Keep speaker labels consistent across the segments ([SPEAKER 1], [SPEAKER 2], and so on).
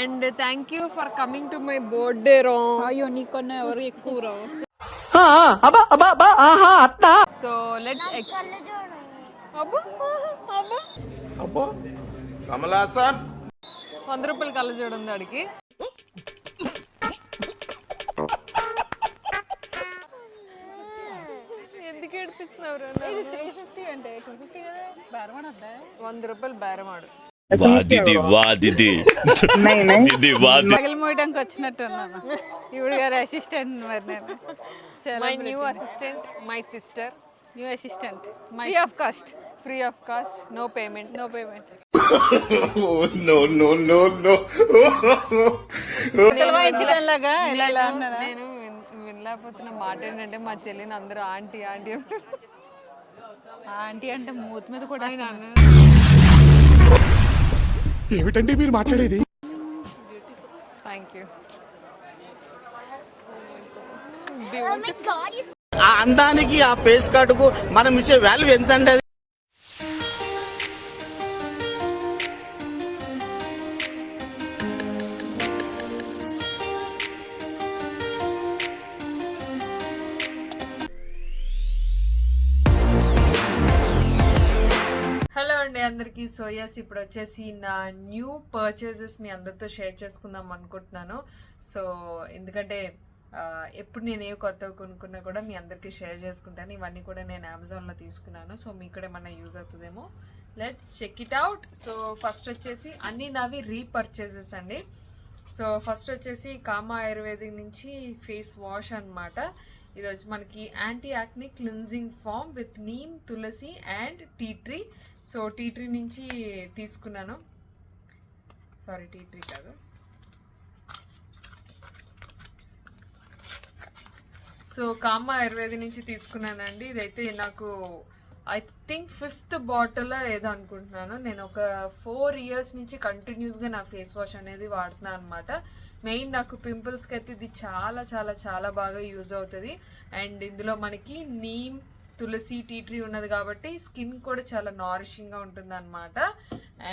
[SPEAKER 1] And thank you for coming to my birthday రా.
[SPEAKER 2] అయ్యో నీకన్నా ఎవరు ఎక్కువ రా.
[SPEAKER 1] సో లెట్స్
[SPEAKER 3] అబ్బా కమలాసన్
[SPEAKER 1] 100 రూపాయలు కళ్ళ చూడండి వాడికి. ఎందుకు ఏడిపిస్తున్నావు?
[SPEAKER 2] 350 అంటే 250 కదా, బేరమాడద్దా?
[SPEAKER 1] 100 రూపాయలు బేరమాడు.
[SPEAKER 2] పగలు మోయడానికి వచ్చినట్టు ఉన్నాను. ఇప్పుడు గారు అసిస్టెంట్. మరి నేను
[SPEAKER 1] my new assistant, my sister.
[SPEAKER 2] New assistant,
[SPEAKER 1] free of cost, no payment.
[SPEAKER 2] లాగా ఇలా ఉన్నారా?
[SPEAKER 1] నేను వినలేకపోతున్న మాట ఏంటంటే మా చెల్లిని అందరూ ఆంటీ ఆంటీ
[SPEAKER 2] ఆంటీ అంటే మూతి మీద కూడా
[SPEAKER 3] ఏమిటండి మీరు మాట్లాడేది?
[SPEAKER 1] Thank you.
[SPEAKER 4] ఆ అందానికి ఆ పేస్ కార్డుకు మనం ఇచ్చే వాల్యూ ఎంత అండి?
[SPEAKER 1] హలో అండి అందరికీ. సో యస్, ఇప్పుడు వచ్చేసి నా న్యూ పర్చేజెస్ మీ అందరితో షేర్ చేసుకుందాం అనుకుంటున్నాను. సో ఎందుకంటే ఎప్పుడు నేను ఏ కొత్తగా కొనుక్కున్నా కూడా మీ అందరికీ షేర్ చేసుకుంటాను. ఇవన్నీ కూడా నేను అమెజాన్లో తీసుకున్నాను. సో మీకు కూడా ఏమన్నా యూజ్ అవుతుందేమో. Let's check it out. So first వచ్చేసి అన్నీ నావి రీపర్చేజెస్ అండి. సో ఫస్ట్ వచ్చేసి కామా ఆయుర్వేదిక్ నుంచి ఫేస్ వాష్ అనమాట. ఇది వచ్చి మనకి anti acne cleansing foam with neem, tulsi and tea tree. So tea tree నుంచి తీసుకున్నాను. సారీ, టీ ట్రీ కాదు. సో కామా ఆయుర్వేద నుంచి తీసుకున్నానండి. ఇదైతే నాకు ఐ థింక్ 5th బాటిల్ ఏదో అనుకుంటున్నాను. నేను ఒక 4 years నుంచి కంటిన్యూస్గా నా ఫేస్ వాష్ అనేది వాడుతున్నాను అనమాట. మెయిన్ నాకు పింపుల్స్కి అయితే ఇది చాలా చాలా చాలా బాగా యూజ్ అవుతుంది. అండ్ ఇందులో మనకి నీమ్, తులసి, టీ ట్రీ ఉన్నది కాబట్టి స్కిన్ కూడా చాలా నారిషింగ్గా ఉంటుంది అనమాట.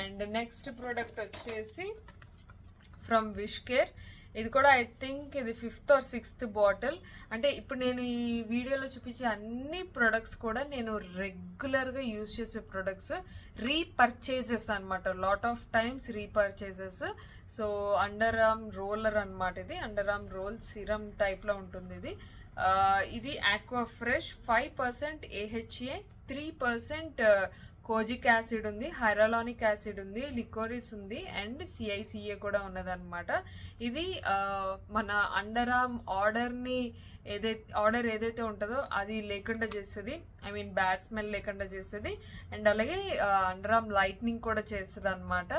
[SPEAKER 1] అండ్ నెక్స్ట్ ప్రోడక్ట్ వచ్చేసి ఫ్రమ్ విష్ కేర్. ఇది కూడా ఐ థింక్ ఇది 5th or 6th బాటిల్. అంటే ఇప్పుడు నేను ఈ వీడియోలో చూపించే అన్ని ప్రొడక్ట్స్ కూడా నేను రెగ్యులర్గా యూజ్ చేసే ప్రొడక్ట్స్. రీపర్చేజెస్ అనమాట, lot of times repurchases. So under arm roller అనమాట. ఇది అండర్ ఆర్మ్ రోల్ సిరమ్ టైప్లో ఉంటుంది. ఇది aqua fresh 5% AHA, 3% kojic acid ఉంది, హైరాలానిక్ యాసిడ్ ఉంది, లికోరిస్ ఉంది అండ్ CICA కూడా ఉన్నదన్నమాట. ఇది మన అండర్ ఆర్మ్ ఆర్డర్ ఏదైతే ఉంటుందో అది లేకుండా చేస్తుంది. ఐ మీన్ బ్యాడ్ స్మెల్ లేకుండా చేస్తుంది. అండ్ అలాగే అండర్ ఆర్మ్ లైట్నింగ్ కూడా చేస్తుంది అనమాట.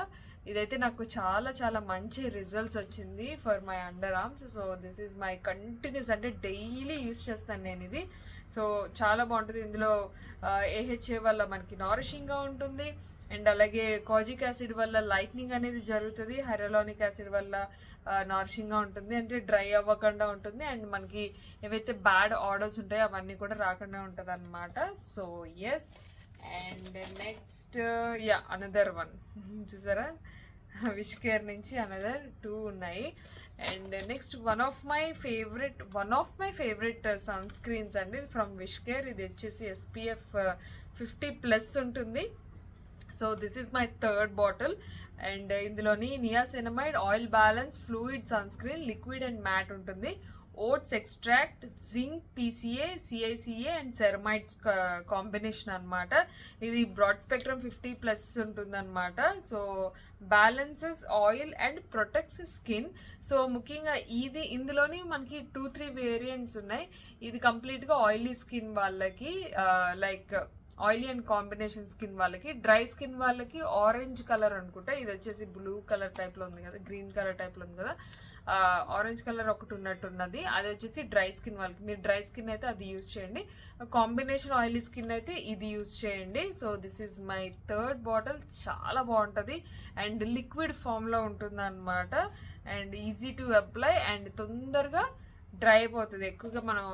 [SPEAKER 1] ఇదైతే నాకు చాలా చాలా మంచి రిజల్ట్స్ వచ్చింది for my under arms. So this is my continuous, అంటే డైలీ యూస్ చేస్తాను నేను ఇది. సో చాలా బాగుంటుంది. ఇందులో AHA వల్ల మనకి నారిషింగ్గా ఉంటుంది. అండ్ అలాగే కాజిక్ యాసిడ్ వల్ల లైట్నింగ్ అనేది జరుగుతుంది. హైరాలానిక్ యాసిడ్ వల్ల నారిషింగ్గా ఉంటుంది, అంటే డ్రై అవ్వకుండా ఉంటుంది. అండ్ మనకి ఏవైతే బ్యాడ్ ఆర్డర్స్ ఉంటాయో అవన్నీ కూడా రాకుండా ఉంటుంది అనమాట. So yes. And next another one చూసారా, విష్ కేర్ నుంచి అనదర్ 2 ఉన్నాయి. And next one of my favourite sunscreens అండి ఫ్రమ్ విష్ కేర్. ఇది వచ్చేసి SPF 50+ ఉంటుంది. So this is my 3rd bottle. And ఇందులోని niacinamide, oil balance, fluid sunscreen, liquid and matte ఉంటుంది. Oats extract, zinc, PCA, CICA and ceramides combination అనమాట. ఇది broad spectrum 50+ ఉంటుందన్నమాట. So balances oil and protects skin. So ముఖ్యంగా ఇందులోని మనకి 2-3 variants ఉన్నాయి. ఇది కంప్లీట్గా ఆయిలీ స్కిన్ వాళ్ళకి, like oily and combination skin వాళ్ళకి. డ్రై స్కిన్ వాళ్ళకి ఆరెంజ్ కలర్ అనుకుంటా. ఇది వచ్చేసి బ్లూ కలర్ టైప్లో ఉంది కదా, గ్రీన్ కలర్ టైప్లో ఉంది కదా, ఆరెంజ్ కలర్ ఒకటి ఉన్నట్టున్నది. అది వచ్చేసి డ్రై స్కిన్ వాళ్ళకి. మీరు డ్రై స్కిన్ అయితే అది యూజ్ చేయండి. కాంబినేషన్ ఆయిలీ స్కిన్ అయితే ఇది యూజ్ చేయండి. So this is my 3rd bottle. చాలా బాగుంటుంది అండ్ లిక్విడ్ ఫామ్లో ఉంటుంది అనమాట. And easy to apply and తొందరగా డ్రై అయిపోతుంది. ఎక్కువగా మనం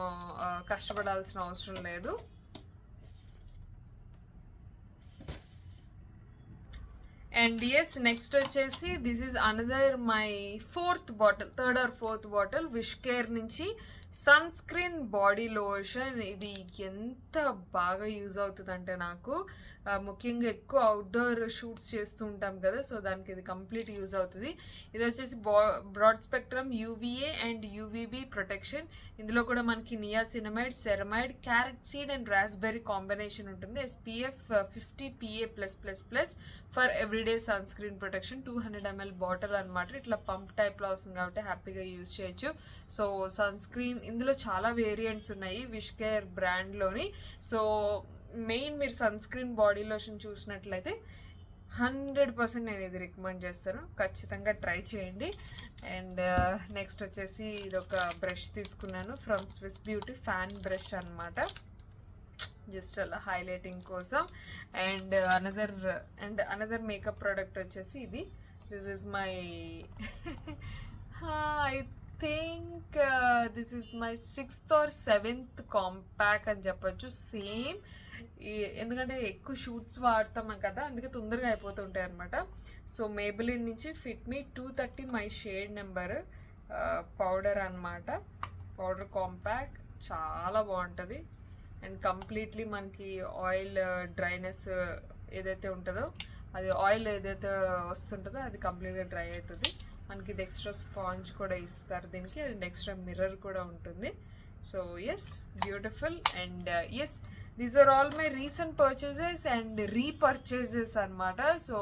[SPEAKER 1] కష్టపడాల్సిన అవసరం లేదు. అండ్ ఎస్ నెక్స్ట్ వచ్చేసి this is another my third or fourth bottle wish care నుంచి సన్ స్క్రీన్ బాడీ లోషన్. ఇది ఎంత బాగా యూజ్ అవుతుందంటే నాకు ముఖ్యంగా ఎక్కువ అవుట్డోర్ షూట్స్ చేస్తూ ఉంటాం కదా, సో దానికి ఇది కంప్లీట్ యూజ్ అవుతుంది. ఇది వచ్చేసి broad spectrum UVA and UVB protection. ఇందులో కూడా మనకి niacinamide, ceramide, carrot seed and raspberry combination ఉంటుంది. SPF 50 PA+++ for everyday sunscreen protection. 200 ml bottle అనమాట. ఇట్లా పంప్ టైప్లో వస్తుంది కాబట్టి హ్యాపీగా యూజ్ చేయొచ్చు. సో సన్ స్క్రీన్ ఇందులో చాలా వేరియంట్స్ ఉన్నాయి విష్ కేర్ బ్రాండ్లోని. సో మెయిన్ మీరు సన్ స్క్రీన్ బాడీ లోషన్ చూసినట్లయితే 100% నేను ఇది రికమెండ్ చేస్తాను, ఖచ్చితంగా ట్రై చేయండి. అండ్ నెక్స్ట్ వచ్చేసి ఇది ఒక బ్రష్ తీసుకున్నాను from Swiss beauty, fan brush అనమాట, జస్ట్ అలా హైలైటింగ్ కోసం. అండ్ అనదర్ మేకప్ ప్రోడక్ట్ వచ్చేసి ఇది. This is my I think this is my 6th or 7th compact అని చెప్పొచ్చు. సేమ్ ఎందుకంటే ఎక్కువ షూట్స్ వాడతాం కదా, అందుకే తొందరగా అయిపోతుంటాయి అనమాట. సో మేబిలిన్ నుంచి fit me 230 my shade number powder అనమాట. పౌడర్ కాంపాక్ట్ చాలా బాగుంటుంది. అండ్ కంప్లీట్లీ మనకి ఆయిల్ డ్రైనెస్ ఏదైతే ఉంటుందో, అది ఆయిల్ ఏదైతే వస్తుంటుందో అది కంప్లీట్గా డ్రై అవుతుంది. మనకి ఇది ఎక్స్ట్రా స్పాంజ్ కూడా ఇస్తారు దీనికి, అండ్ ఎక్స్ట్రా మిర్రర్ కూడా ఉంటుంది. So yes, beautiful. And yes, these are all my recent purchases and repurchases అనమాట. సో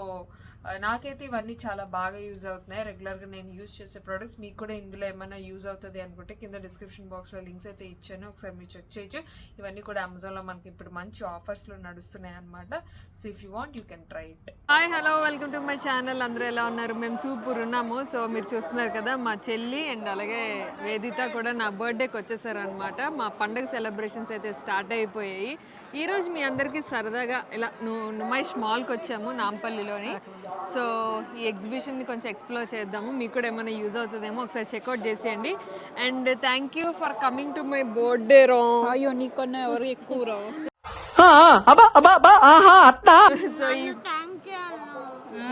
[SPEAKER 1] నాకైతే ఇవన్నీ చాలా బాగా యూజ్ అవుతున్నాయి. రెగ్యులర్గా నేను యూజ్ చేసే ప్రోడక్ట్స్. మీకు కూడా ఇందులో ఏమైనా యూజ్ అవుతుంది అనుకుంటే కింద డిస్క్రిప్షన్ బాక్స్లో లింక్స్ అయితే ఇచ్చాను, ఒకసారి మీరు చెక్ చేయొచ్చు. ఇవన్నీ కూడా అమెజాన్లో మనకి ఇప్పుడు మంచి ఆఫర్స్లో నడుస్తున్నాయి అనమాట. So if you want you can try it. Hi, hello, welcome to my channel. అందరూ ఎలా ఉన్నారు? మేము సూపర్ ఉన్నాము. సో మీరు చూస్తున్నారు కదా, మా చెల్లి అండ్ అలాగే వేదిత కూడా నా బర్త్డేకి వచ్చేసారు అనమాట. మా పండుగ సెలబ్రేషన్స్ అయితే స్టార్ట్ అయిపోయాయి. ఈరోజు మీ అందరికీ సరదాగా ఇలా నుమైష్ మాల్కి వచ్చాము నాంపల్లిలోని. సో ఈ ఎగ్జిబిషన్ని కొంచెం ఎక్స్ప్లోర్ చేద్దాము, మీకు కూడా ఏమైనా యూజ్ అవుతుందేమో ఒకసారి చెక్అవుట్ చేసేయండి. And thank you for coming to my birthday రా.
[SPEAKER 2] అయ్యో నీకన్నా ఎవరు ఎక్కువ రావు.
[SPEAKER 1] సో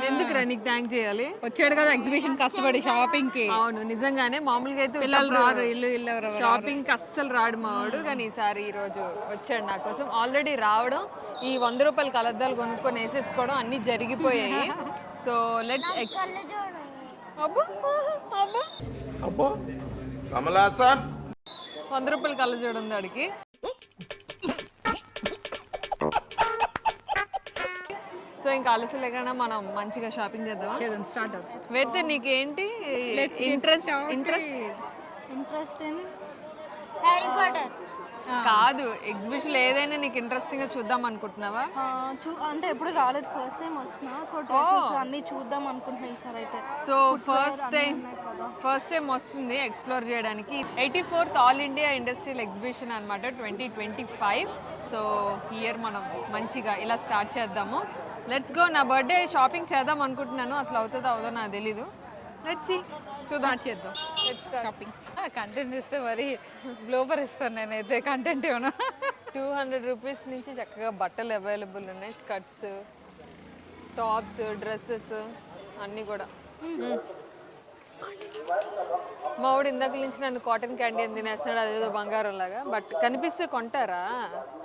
[SPEAKER 1] ఎందుకు రా నీకు థ్యాంక్ చేయాలి?
[SPEAKER 2] వచ్చాడు కదా ఎగ్జిబిషన్ కష్టపడి షాపింగ్ కి.
[SPEAKER 1] అవును, నిజంగానే. మామూలుగా అయితే
[SPEAKER 2] పిల్లలు రారు, ఇల్లు
[SPEAKER 1] షాపింగ్ కి అస్సలు రాడు మావాడు, కానీ ఈసారి ఈ రోజు వచ్చాడు నా కోసం. ఆల్రెడీ రావడం, ఈ 100 రూపాయల కలద్దాలు కొనుక్కొని వేసేసుకోవడం అన్ని జరిగిపోయాయి. సో లెట్స్
[SPEAKER 3] అబ్బా కమలాసన్
[SPEAKER 1] 100 రూపాయల కళ్ళజోడు ఉంది వాడికి. సో ఇంకా ఆలస్యం లేకుండా మనం మంచిగా షాపింగ్ చేద్దాం.
[SPEAKER 2] స్టార్ట్ అవుతుంది.
[SPEAKER 1] అయితే నీకేంటి ఇంట్రెస్ట్
[SPEAKER 5] ఇన్ హ్యారీ పాటర్
[SPEAKER 1] కాదు, ఎగ్జిబిషన్ ఏదైనా నీకు ఇంట్రెస్టింగ్ గా చూద్దాం అనుకుంటున్నావా?
[SPEAKER 5] అంటే ఎప్పుడు రాలేదు, ఫస్ట్ టైం వస్తున్నా. సో డ్రెస్సెస్ అన్ని చూద్దాం అనుకుంటున్నా ఈసారి అయితే.
[SPEAKER 1] సో ఫస్ట్ టైం వస్తుంది ఎక్స్ప్లోర్ చేయడానికి. 84th all India industrial exhibition అనమాట 2025. సో ఇయర్ మనం మంచిగా ఇలా స్టార్ట్ చేద్దాము. Let's go. నా బర్త్డే షాపింగ్ చేద్దాం అనుకుంటున్నాను, అసలు అవుతుందో అవదో నాకు తెలీదు. లెట్స్ సీ, చూద్దాం, చేద్దాం. Let's start shopping.
[SPEAKER 2] కంటెంట్ ఇస్తే మరి గ్లోబర్ ఇస్తాను నేనైతే. కంటెంట్ ఏమన్నా
[SPEAKER 1] 200 రూపీస్ నుంచి చక్కగా బట్టలు అవైలబుల్ ఉన్నాయి. స్కర్ట్స్, టాప్స్, డ్రెస్సెస్ అన్నీ కూడా. మావాడు ఇందాక నుంచి నన్ను కాటన్ క్యాండీ అని తినేస్తున్నాడు, అదేదో బంగారం లాగా. బట్ కనిపిస్తే కొంటారా?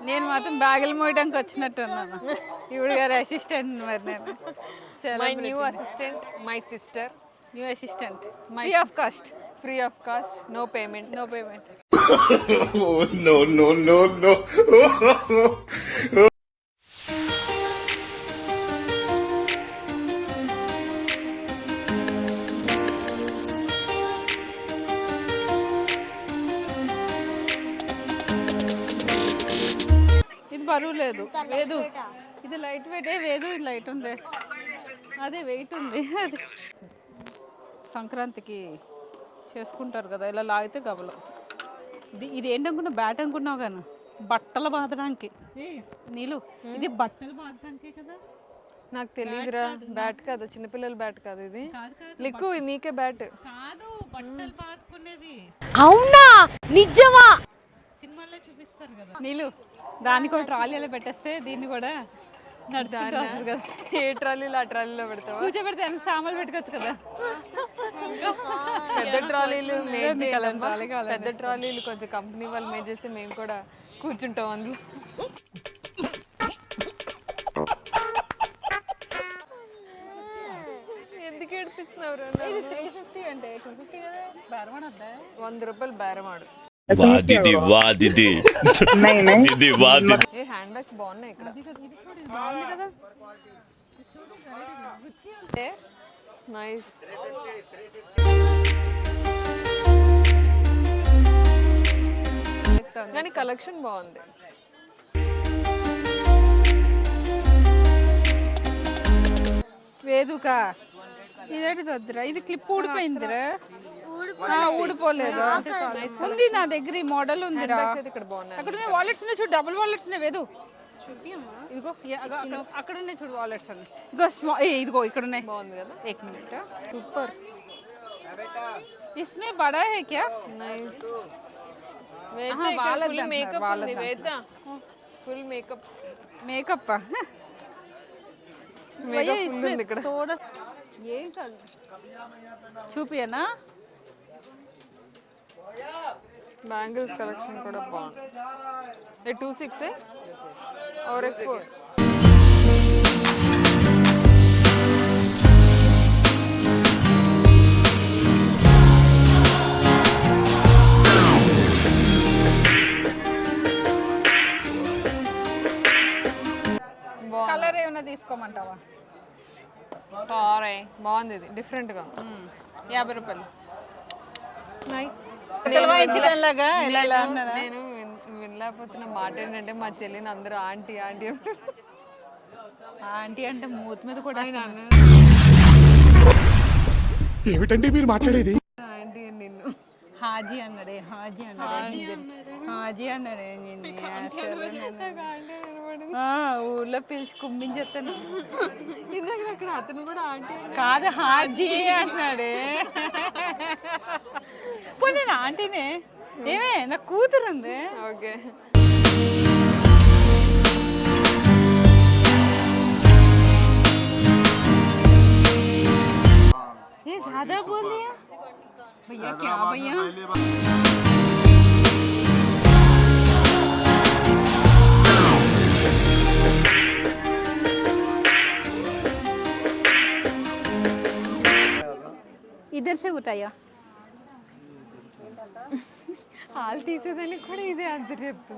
[SPEAKER 2] నేను మాత్రం బ్యాగులు మోయడానికి వచ్చినట్టు ఉన్నాను. ఇప్పుడు గారి అసిస్టెంట్ మరి నేను.
[SPEAKER 1] My new assistant, my sister.
[SPEAKER 2] New assistant, free of cost.
[SPEAKER 1] Free of cost, no payment.
[SPEAKER 2] No payment.
[SPEAKER 3] No
[SPEAKER 2] ఇది బరువు లేదు, లేదు ఇది లైట్ వెయిట్. లేదు ఇది లైట్ ఉంది, అదే వెయిట్ ఉంది. అది సంక్రాంతికి చేసుకుంటారు కదా, ఇలా లాగితే గబలు. ఇది ఏంటనుకున్నా, బ్యాట్ అనుకున్నావు కానీ బట్టలు బాదడానికి. నీళ్ళు ఇది బట్టలు బాదడానికే కదా.
[SPEAKER 1] నాకు తెలియదురా, బ్యాట్ కాదు, చిన్నపిల్లల బ్యాట్ కాదు ఇది. లిక్కు నీకే బ్యాట్
[SPEAKER 2] కాదు, బట్టలు బాదుకునేది.
[SPEAKER 5] అవునా, నిజమా?
[SPEAKER 2] సినిమాల్లో చూపిస్తారు కదా. నీళ్ళు దానికి ఒక ట్రాలీలో పెట్టేస్తే దీన్ని కూడా నడుచుకుంటూ వస్తుంది కదా.
[SPEAKER 1] ఏ ట్రాలీలో ఆ ట్రాలీలో పెడతావా?
[SPEAKER 2] కూర్చోబెడితే వెనక సామాన్లు పెట్టుకోవచ్చు కదా.
[SPEAKER 1] పెద్ద ట్రాలీలు మేడ్ చేయాలమ్మా.
[SPEAKER 2] ట్రాలీ కావాలి.
[SPEAKER 1] పెద్ద ట్రాలీలు కొంచెం కంపెనీ వాళ్ళు మేడ్ చేస్తే మేము కూడా కూర్చుంటాం అందులో. ఎందుకు ఏడిపిస్తున్నావు?
[SPEAKER 2] ఇది 350 అంటే 250 కదా. బేరమాడద్దా?
[SPEAKER 1] 100 రూపాయలు బేరమాడు.
[SPEAKER 4] వాదిది వాదిది ఇది వాది
[SPEAKER 1] ఏ హ్యాండ్ బ్యాగ్స్ బాగున్నాయి ఇక్కడ.
[SPEAKER 2] బాగుంది కదా.
[SPEAKER 1] నైస్. కానీ కలెక్షన్ బాగుంది.
[SPEAKER 2] వేదుక ఇదేంటిది వద్దురా. ఇది క్లిప్ ఊడిపోయిందిరా. ఊడిపోలేదు. ఉంది నా దగ్గర ఈ మోడల్ ఉందిరా.
[SPEAKER 1] ఇక్కడ బాగున్నాయి.
[SPEAKER 2] అక్కడ వాలెట్స్ ఉన్నాయి చూడు. డబుల్ వాలెట్స్ ఉన్నాయి వేదు. ఇదిగో అక్కడ ఉన్నాయి చూడు వాలెట్స్ అన్ని. ఇదిగో ఇదిగో ఇక్కడ ఉన్నాయి.
[SPEAKER 1] బాగుంది కదా.
[SPEAKER 2] 1 मिनट.
[SPEAKER 1] సూపర్.
[SPEAKER 2] इसमें बड़ा है क्या?
[SPEAKER 1] నైస్.
[SPEAKER 2] వాళ్ళది
[SPEAKER 1] ఫుల్
[SPEAKER 2] అంటున్నారు,
[SPEAKER 1] మేకప్
[SPEAKER 2] వాళ్ళది
[SPEAKER 1] ఉంది. వేద్దా ఫుల్ మేకప్.
[SPEAKER 2] మేకప్
[SPEAKER 1] మేకప్ ఉంది ఇక్కడ.
[SPEAKER 2] थोड़ा ఏం కాదు చూపియనా.
[SPEAKER 1] బ్యాంగిల్స్ కలెక్షన్ కూడా బాగుంది. ये 26 है और एक 4.
[SPEAKER 2] కలర్ ఏమైనా తీసుకోమంటావా?
[SPEAKER 1] సారీ బాగుంది. ఇది డిఫరెంట్ గా.
[SPEAKER 2] 50 రూపాయలు.
[SPEAKER 1] నైస్.
[SPEAKER 2] ఇచ్చినలాగా ఇలా
[SPEAKER 1] నేను వినలేకపోతున్న మాట ఏంటంటే మా చెల్లిని అందరూ ఆంటీ ఆంటీ
[SPEAKER 2] ఆంటీ అంటే మూతి మీద కూడా
[SPEAKER 3] ఏమిటండి మీరు మాట్లాడేది?
[SPEAKER 1] ఆంటీ అని నిన్ను
[SPEAKER 2] హాజీ అన్నాడే. హాజీ అన్నాడే నిన్ను ఊళ్ళో పిలిచి కుమ్మించేస్తాను.
[SPEAKER 1] ఇందాక అక్కడ అతను కూడా ఆంటీ
[SPEAKER 2] కాదు హాజీ అన్నాడే. పోనీ నేను ఆంటీనే. ఏమే నా కూతురు ఉంది.
[SPEAKER 1] ఓకే.
[SPEAKER 2] ये ज्यादा बोल दिया भैया. क्या भैया? इधर से उठाया.
[SPEAKER 1] హాల్ తీసేదానికి కూడా ఇదే ఆన్సర్ చెప్తూ.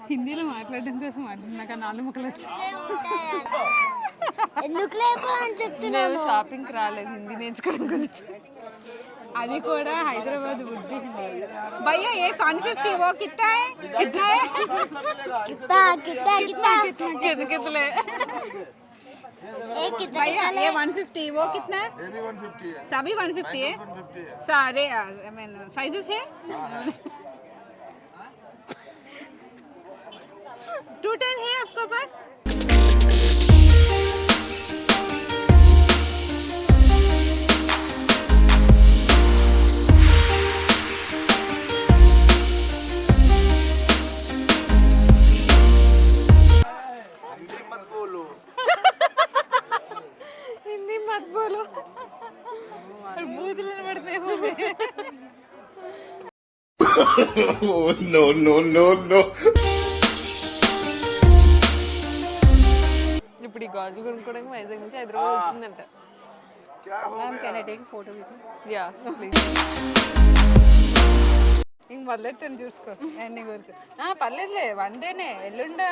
[SPEAKER 2] హిందీలో మాట్లాడడం కోసం నాకు 4 ముక్కలు వచ్చాయి.
[SPEAKER 5] ఎందుకు లేపు అని చెప్తున్నా.
[SPEAKER 1] నేను షాపింగ్కి రాలేదు, హిందీ నేర్చుకోవడం గురించి.
[SPEAKER 2] అది కూడా హైదరాబాద్ ఉర్దూ హిందీ. భయ్యా ఏ 150 वो कितना है? कितना है? कितना
[SPEAKER 1] కిందకిందలే.
[SPEAKER 2] भैया ये 150 वो कितना है?
[SPEAKER 3] ये भी 150 है।
[SPEAKER 2] सभी 150 है. सारे आई मीन साइजेस है. 210 है आपके पास?
[SPEAKER 1] हिंदी मत बोलो.
[SPEAKER 2] बूदले पड़ते हैं.
[SPEAKER 3] Oh, no, no, no, no.
[SPEAKER 1] ఇప్పుడు ఈ గాజులు కొనుక్కోవడానికి వైజాగ్ నుంచి హైదరాబాద్ వస్తుందంట. Yeah please.
[SPEAKER 2] ఇంక మొదలెట్టని చూసుకో అన్ని గురించి. పర్లేదులే వన్ డేనే. ఎల్లుండ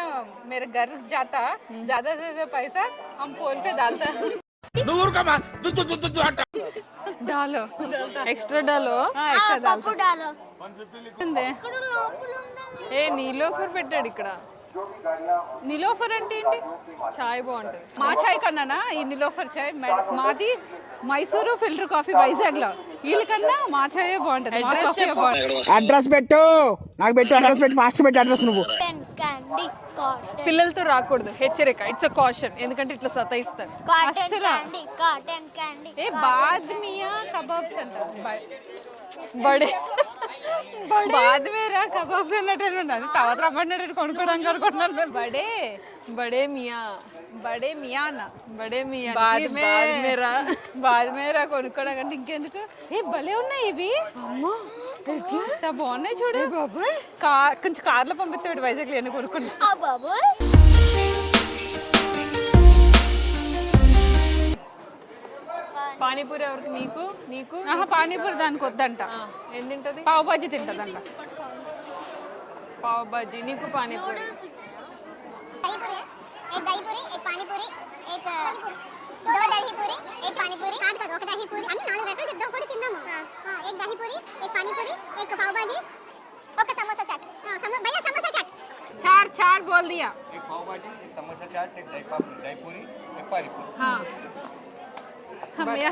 [SPEAKER 2] मेरे घर जाता ज्यादा ज्यादा पैसा हम फोन पे डालता.
[SPEAKER 3] నువ్వు ఊరుకోమా.
[SPEAKER 1] డాలో ఎక్స్ట్రా డాలో.
[SPEAKER 5] పప్పు డాలో.
[SPEAKER 1] ఏ నీలోఫర్ పెట్టాడు ఇక్కడ.
[SPEAKER 2] నిలోఫర్ అంటే ఏంటి?
[SPEAKER 1] చాయ్ బాగుంటుంది.
[SPEAKER 2] మా చాయ్ కన్నానా ఈ నిలోఫర్ చాయ్? మాది మైసూరు ఫిల్టర్ కాఫీ వైజాగ్ లో. వీళ్ళకన్నా మా చాయ్ బాగుంటది. మా
[SPEAKER 1] అడ్రస్
[SPEAKER 2] కాఫీ
[SPEAKER 1] చెప్పు.
[SPEAKER 2] బాగుంటది.
[SPEAKER 6] అడ్రస్ పెట్టు. నాకు పెట్టు అడ్రస్ పెట్టు. ఫాస్ట్ పెట్టు అడ్రస్ నువ్వు.
[SPEAKER 5] క్యాండీ కాటన్
[SPEAKER 1] పిల్లలతో రాకూడదు, హెచ్చరిక. It's a caution. ఎందుకంటే ఇట్లా సతాయిస్తారు.
[SPEAKER 5] కాటన్
[SPEAKER 2] అస్సలా.
[SPEAKER 5] Candy cotton candy.
[SPEAKER 2] ఏ బాద్ మియా కబాబ్స్ అంటారు.
[SPEAKER 1] బడే
[SPEAKER 2] బాద్ మేరా కబాబ్స్ అన్నట్టు ఉన్నది. తర్వాత రమ్మన్నాడు కొనుక్కోడానికి అనుకుంటున్నాను. బడే
[SPEAKER 1] బడే మియా
[SPEAKER 2] బడే మియానా
[SPEAKER 1] బడే మియా
[SPEAKER 2] బాద్ మే
[SPEAKER 1] మేరా
[SPEAKER 2] బాద్ మేరా కొనుక్కోవడం కంటే ఇంకెందుకు ఏ భలే ఉన్నాయి ఇవి అమ్మో ఎంత బాగున్నాయి చూడు బాబాయ్ కొంచెం కార్లో పంపిస్తాడు వైజాగ్ ఎన్ని కొనుక్కుంటా
[SPEAKER 5] ఆ బాబోయ్
[SPEAKER 1] పానీపూరి ఎవరికి నీకు నీకు
[SPEAKER 2] ఆహా పానీపూరి దానికి వద్దంట
[SPEAKER 1] ఏం తింటది
[SPEAKER 2] పావు బాజీ తింటదంట
[SPEAKER 1] పావ్ బాజీ నీకు పానీపూరి
[SPEAKER 7] दही पूरी है एक दही पूरी एक पानी पूरी एक दो दही पूरी एक पानी पूरी కాదు కాదు ఒక దही पूरी అన్ని నాలుగు రకాలు చెప్దాం ఒకటి తిందాము एक दही पूरी एक पानी पूरी एक पाव भाजी ఒక సమోసా చాట్ भैया समोसा चाट
[SPEAKER 2] చార్ చార్ బోల్ దియా
[SPEAKER 8] एक पाव भाजी एक समोसा चाट एक दही पूरी एक पानी पूरी
[SPEAKER 2] అమ్మయ్య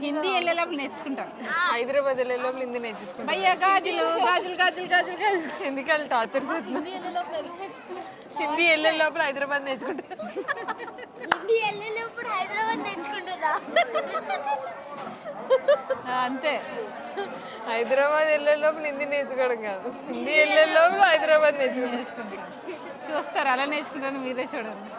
[SPEAKER 2] హిందీ వెళ్ళేలోపు నేర్చుకుంటాం
[SPEAKER 1] హైదరాబాద్ వెళ్ళే లోపల హిందీ నేర్చుకుంటా
[SPEAKER 2] భయ్యా గాజులు గాజులు గాజులు గాజులు గాజులు
[SPEAKER 1] ఎందుకంటే టార్చర్ హిందీ వెళ్ళే లోపల హైదరాబాద్ నేర్చుకుంటా
[SPEAKER 5] హిందీ వెళ్ళేటప్పుడు హైదరాబాద్ నేర్చుకుంటున్నా
[SPEAKER 2] అంతే
[SPEAKER 1] హైదరాబాద్ వెళ్ళే లోపల హిందీ నేర్చుకోవడం కాదు హిందీ వెళ్ళే లోపల హైదరాబాద్ నేర్చుకుంటా
[SPEAKER 2] చూస్తారు అలా నేర్చుకుంటాను మీరే చూడండి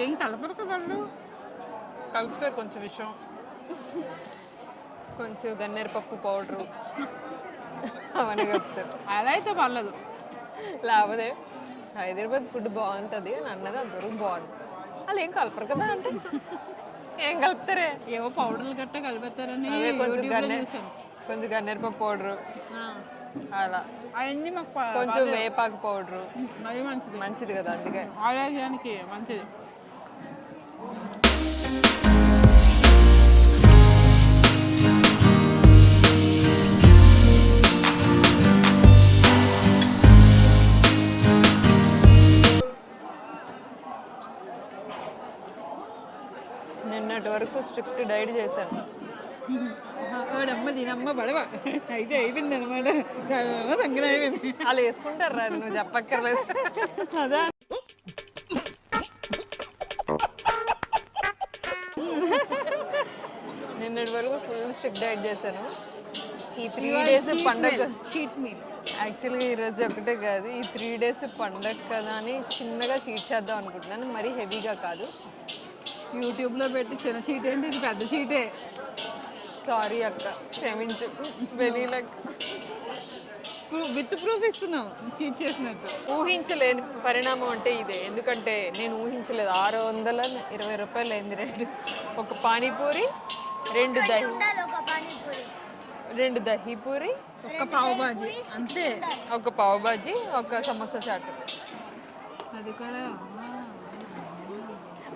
[SPEAKER 2] ఏం కలపరు కదా వాళ్ళు
[SPEAKER 1] కలుపుతారు కొంచెం విషయం కొంచెం గన్నేరు పప్పు పౌడరు అవన్నీ కలుపుతారు
[SPEAKER 2] అలా అయితే పర్లేదు
[SPEAKER 1] లేకపోతే హైదరాబాద్ ఫుడ్ బాగుంటుంది అని అన్నది అందరూ బాగుంది వాళ్ళు ఏం కలపరు కదా అంటే ఏం కలుపుతారే
[SPEAKER 2] ఏవో పౌడర్లు గట్ట కలిపేస్తారని
[SPEAKER 1] అదే కొంచెం
[SPEAKER 2] యూట్యూబ్లో చూసాను.
[SPEAKER 1] కొంచెం గన్నేరు పప్పు పౌడరు అలా
[SPEAKER 2] అవన్నీ మాకు
[SPEAKER 1] కొంచెం వేపాకు పౌడరు
[SPEAKER 2] మరీ మంచిది
[SPEAKER 1] మంచిది కదా అందుకే
[SPEAKER 2] ఆరోగ్యానికి మంచిది
[SPEAKER 1] నిన్నటి వరకు స్ట్రిక్ట్ డైట్ చేశాను
[SPEAKER 2] ఓడమ్మ దీనమ్మ పడవ అయితే అయిపోయింది అనమాట తగ్గిన అయిపోయింది
[SPEAKER 1] వాళ్ళు వేసుకుంటారు అది నువ్వు చెప్పక్కర్లేదు
[SPEAKER 2] అదా
[SPEAKER 1] నిన్నటి వరకు ఫుల్ స్ట్రిక్ట్ డైట్ చేశాను ఈ 3 డేస్ పండగ
[SPEAKER 2] చీట్ మీల్
[SPEAKER 1] యాక్చువల్గా ఈరోజు ఒకటే కాదు ఈ 3 డేస్ పండగ కదా అని చిన్నగా చీట్ చేద్దాం అనుకుంటున్నాను మరీ హెవీగా కాదు
[SPEAKER 2] యూట్యూబ్లో పెట్టి చిన్న చీట్ ఏంటి ఇది పెద్ద చీటే
[SPEAKER 1] సారీ అక్క క్షమించు వెళ్ళలేక
[SPEAKER 2] విత్ ప్రూఫ్ ఇస్తున్నావు చీట్ చేసినట్టు
[SPEAKER 1] ఊహించలేని పరిణామం అంటే ఇదే ఎందుకంటే నేను ఊహించలేదు 620 రూపాయలు అయింది రేటు ఒక పానీపూరి 2 దహీ పూరి
[SPEAKER 2] ఒక్క పావు బాజీ అంతే
[SPEAKER 1] ఒక పావ్ బాజీ ఒక సమోసా చాట్
[SPEAKER 2] అది కూడా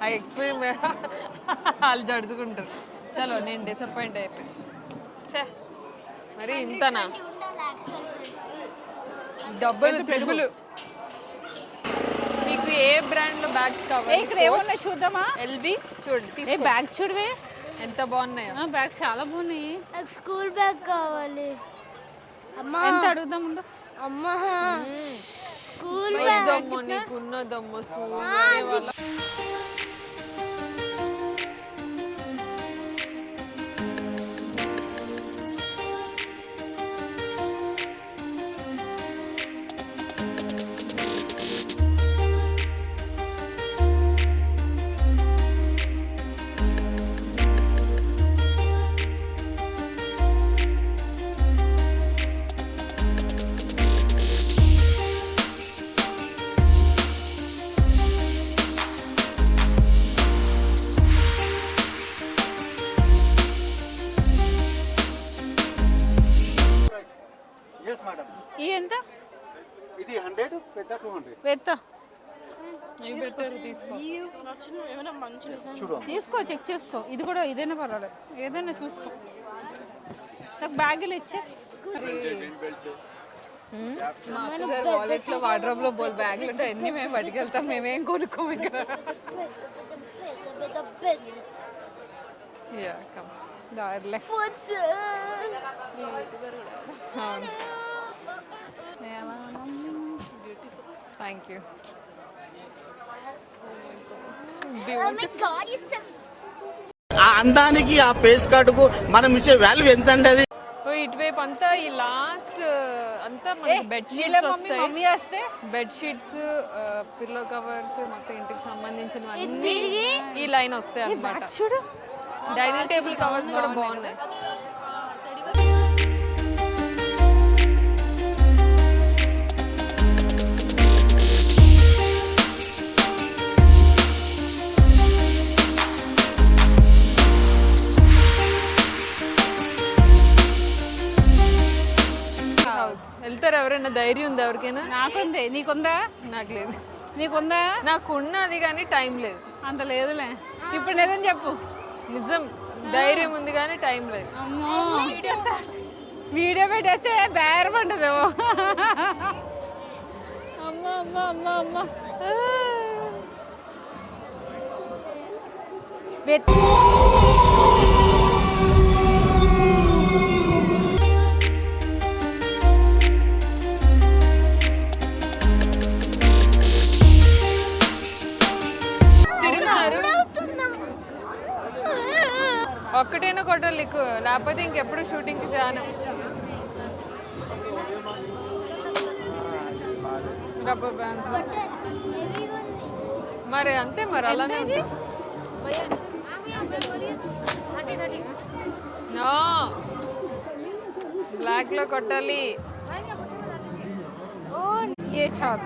[SPEAKER 1] ఆ ఎక్స్పీరియన్స్ వాళ్ళు జడుచుకుంటారు చలో నేను డిసప్పాయింట్ అయిపోయాను చే మరి ఇంతనా డబ్బులు ట్రిబుల్ నీకు ఏ బ్రాండ్లో బ్యాగ్స్ కావాలి
[SPEAKER 2] ఇక్కడ ఏమున్నాయి చూద్దామా
[SPEAKER 1] ఎల్బీ చూడు
[SPEAKER 2] ఏ
[SPEAKER 1] తీసుకో.
[SPEAKER 2] బ్యాగ్స్ చూడవే
[SPEAKER 1] ఎంత బాగున్నాయో
[SPEAKER 2] బ్యాగ్స్ చాలా బాగున్నాయి
[SPEAKER 5] నాకు స్కూల్ బ్యాగ్ కావాలి అమ్మా
[SPEAKER 2] ఎంత అడుగుదాం ఉండు
[SPEAKER 5] అమ్మా స్కూల్
[SPEAKER 1] ఇదమ్మో నీకున్నదమ్మో స్కూల్ వాళ్ళ
[SPEAKER 4] ఎస్ మేడం
[SPEAKER 2] ఈ ఎంత
[SPEAKER 4] ఇది 100 పెద్ద 200
[SPEAKER 2] వెత్త
[SPEAKER 1] ఇవి పెట్టారు తీసుకో
[SPEAKER 5] ఏమైనా మంచి
[SPEAKER 4] చూడు
[SPEAKER 2] తీసుకో చెక్ చేసుకో ఇది కూడా ఇదైనా పర్వాలేదు ఏదైనా చూసుకో నాకు బ్యాగులు ఇచ్చే
[SPEAKER 1] వాలెట్లో వార్డ్రోబ్లో బోల్ బ్యాగులు ఉంటాయి అన్ని మేము పట్టుకెళ్తాం మేమేం కొనుక్కోము ఇక్కడ
[SPEAKER 5] పెద్ద పెద్ద
[SPEAKER 1] యా కమ్
[SPEAKER 2] దారిలే
[SPEAKER 5] ఫుడ్స్
[SPEAKER 1] అవును థ్యాంక్ యూ.
[SPEAKER 4] ఆ అందానికి ఆ ఫేస్ కార్డుకు మనం ఇచ్చే వాల్యూ ఎంత అండి అది?
[SPEAKER 1] ఓ ఇటువైపు అంతా ఈ లాస్ట్ అంతా మనకి బెడ్ షీట్స్ వస్తాయి.
[SPEAKER 2] మమ్మీ వస్తే
[SPEAKER 1] బెడ్ షీట్స్, పిల్లో కవర్స్, మొత్తం ఇంటికి సంబంధించినవన్నీ ఈ లైన్ వస్తాయి అన్నమాట.
[SPEAKER 2] చూడు
[SPEAKER 1] డైనింగ్ టేబుల్ కవర్స్ కూడా బాగున్నాయి. హౌస్ వెళ్తారు ఎవరైనా? ధైర్యం ఉందా ఎవరికైనా?
[SPEAKER 2] నాకుంది, నీకుందా?
[SPEAKER 1] నాకు లేదు.
[SPEAKER 2] నీకుందా?
[SPEAKER 1] నాకు ఉన్నది కానీ టైం లేదు.
[SPEAKER 2] అంత లేదులే. ఇప్పుడు లేదని చెప్పు.
[SPEAKER 1] నిజం, ధైర్యం ఉంది కానీ టైం లేదు.
[SPEAKER 2] అమ్మో వీడియో పెట్టేస్తే బేరం ఉండదు. అమ్మ అమ్మ అమ్మ అమ్మ
[SPEAKER 1] ఒక్కటైనా కొట్టాలి నీకు, లేకపోతే ఇంకెప్పుడు షూటింగ్కి రాను. రబ్బర్ బ్యాండ్స్ మరి అంతే, మరి అలానే ఉంది. నో, బ్లాక్ లో కొట్టాలి.
[SPEAKER 2] ये छाप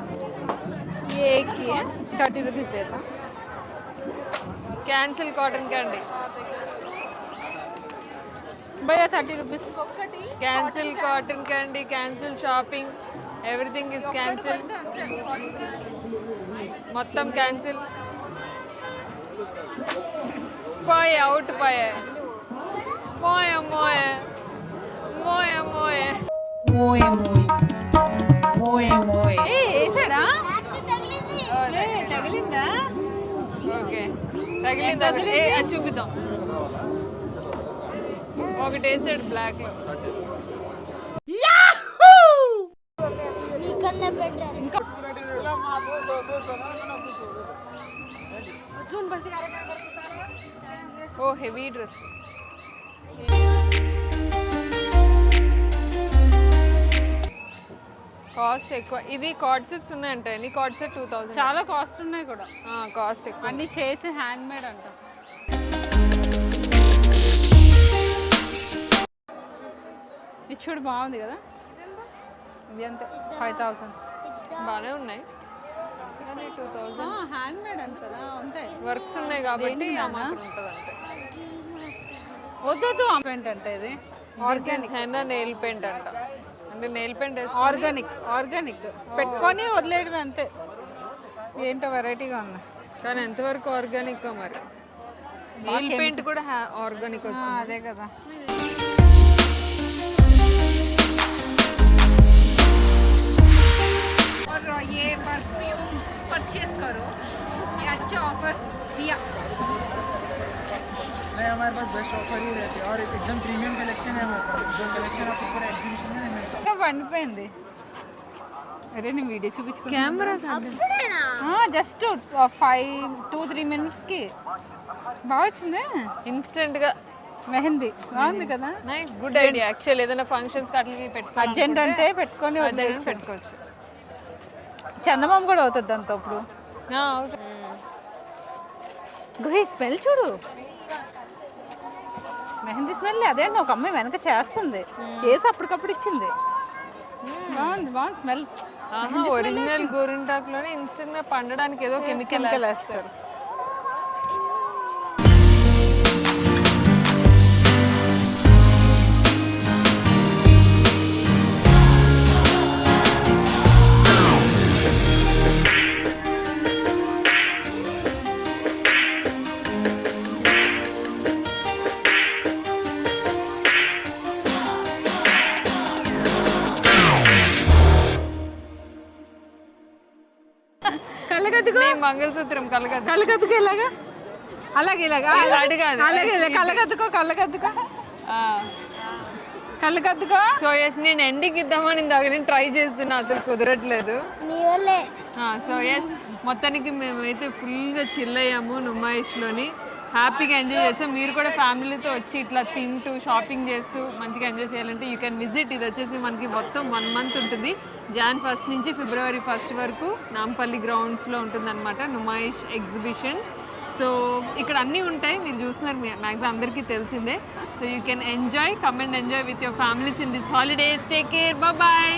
[SPEAKER 2] ये एक ही है 30 रुपीज़ देता.
[SPEAKER 1] Cancel cotton candy.
[SPEAKER 2] भैया 30 rupees.
[SPEAKER 1] Cancel cotton candy, cancel shopping, everything is cancel. మొత్తం క్యాన్సిల్. పోయే అవుట్ పోయే మోయే మోయే మోయే మోయే.
[SPEAKER 2] వేసాడా? తగిలిందా?
[SPEAKER 1] ఓకే తగిలింది. అది చూపిద్దాం. ఒకటి వేసాడు బ్లాక్ లో. ఓ హెవీ డ్రెస్సెస్. కాస్ట్ ఎక్కువ. ఇది కార్డ్ సెట్స్ ఉన్నాయంట. ఎన్ని కార్డ్ సెట్? 2000.
[SPEAKER 2] చాలా కాస్ట్ ఉన్నాయి కూడా.
[SPEAKER 1] కాస్ట్ ఎక్కువ.
[SPEAKER 2] అన్ని చేసి హ్యాండ్ మేడ్ అంట. ఇది చూడు బాగుంది కదా. ఇది అంతే 5000.
[SPEAKER 1] బాగానే ఉన్నాయి కానీ 2000
[SPEAKER 2] హ్యాండ్ మేడ్ అంట కదా, ఉంటాయి.
[SPEAKER 1] వర్క్స్ ఉన్నాయి కాబట్టి ఆ మాత్రం ఉంటుంది అంతే.
[SPEAKER 2] వద్దు అంటే ఇది
[SPEAKER 1] ఆర్గానిక్ హెన్నా నెయిల్ పెయింట్ అంట. అంటే నెయిల్ పెయింట్
[SPEAKER 2] ఆర్గానిక్ పెట్టుకొని వదిలేయడం అంతే. ఏంటో వెరైటీగా ఉంది
[SPEAKER 1] కానీ ఎంతవరకు ఆర్గానిక్ మరి. నెయిల్ పెయింట్ కూడా ఆర్గానిక్ వచ్చింది.
[SPEAKER 2] అదే కదా. और ये परफ्यूम परचेज करो, ये अच्छा ऑफर्स दिया.
[SPEAKER 6] नहीं, हमारे पास बेस्ट ऑफर ही रहती है और एकदम प्रीमियम कलेक्शन है हमारे पास. जो कलेक्शन आपको पूरा एग्जीबिशन में नहीं मिलता.
[SPEAKER 2] పండిపోయింది. అరే నేను వీడియో చూపించుకున్నా.
[SPEAKER 1] కెమెరా
[SPEAKER 2] జస్ట్ 2-3 మినిట్స్కి బాగా వచ్చింది.
[SPEAKER 1] ఇన్స్టెంట్ గా
[SPEAKER 2] మెహందీ బాగుంది కదా.
[SPEAKER 1] Nice, good idea. యాక్చువల్ ఏదైనా ఫంక్షన్స్ అట్లకి పెట్టుకోవాలి
[SPEAKER 2] అర్జెంట్ అంటే పెట్టుకొని
[SPEAKER 1] పెట్టుకోవచ్చు.
[SPEAKER 2] చందమామ కూడా అవుతుంది దాంతో. ఇప్పుడు గుహి స్మెల్ చూడు, మెహందీ స్మెల్. అదే ఒక అమ్మాయి వెనక చేస్తుంది, చేసి అప్పటికప్పుడు ఇచ్చింది. బాగుంది స్మెల్.
[SPEAKER 1] ఒరిజినల్ గోరింటాకులోనే ఇన్స్టెంట్ గా పండడానికి ఏదో కెమికల్ వేస్తారు. మంగళసూత్రం
[SPEAKER 2] కళ్ళకద్దుకో ఇలాగా, అలాగే ఇలాగా, అలాగే కళ్ళకద్దుకో కళ్ళు కద్దుకో.
[SPEAKER 1] సో ఎస్ నేను ఎండింగ్ ఇద్దామని ఇందాక నేను ట్రై చేస్తున్నా, అసలు కుదరట్లేదు.
[SPEAKER 7] నీ వల్లే.
[SPEAKER 1] సో ఎస్ మొత్తానికి మేమైతే ఫుల్గా చిల్ అయ్యాము నుమాయిష్లోని, హ్యాపీగా ఎంజాయ్ చేస్తాం. మీరు కూడా ఫ్యామిలీతో వచ్చి ఇట్లా తింటూ షాపింగ్ చేస్తూ మంచిగా ఎంజాయ్ చేయాలంటే యూ కెన్ విజిట్. ఇది వచ్చేసి మనకి మొత్తం 1 month ఉంటుంది, Jan 1st నుంచి February 1st వరకు నాంపల్లి గ్రౌండ్స్లో ఉంటుందన్నమాట నుమాయిష్ ఎగ్జిబిషన్స్. సో ఇక్కడ అన్నీ ఉంటాయి, మీరు చూస్తున్నారు, మ్యాక్సిమం అందరికీ తెలిసిందే. So you can enjoy, come and enjoy with your families in this holidays. Take care, bye.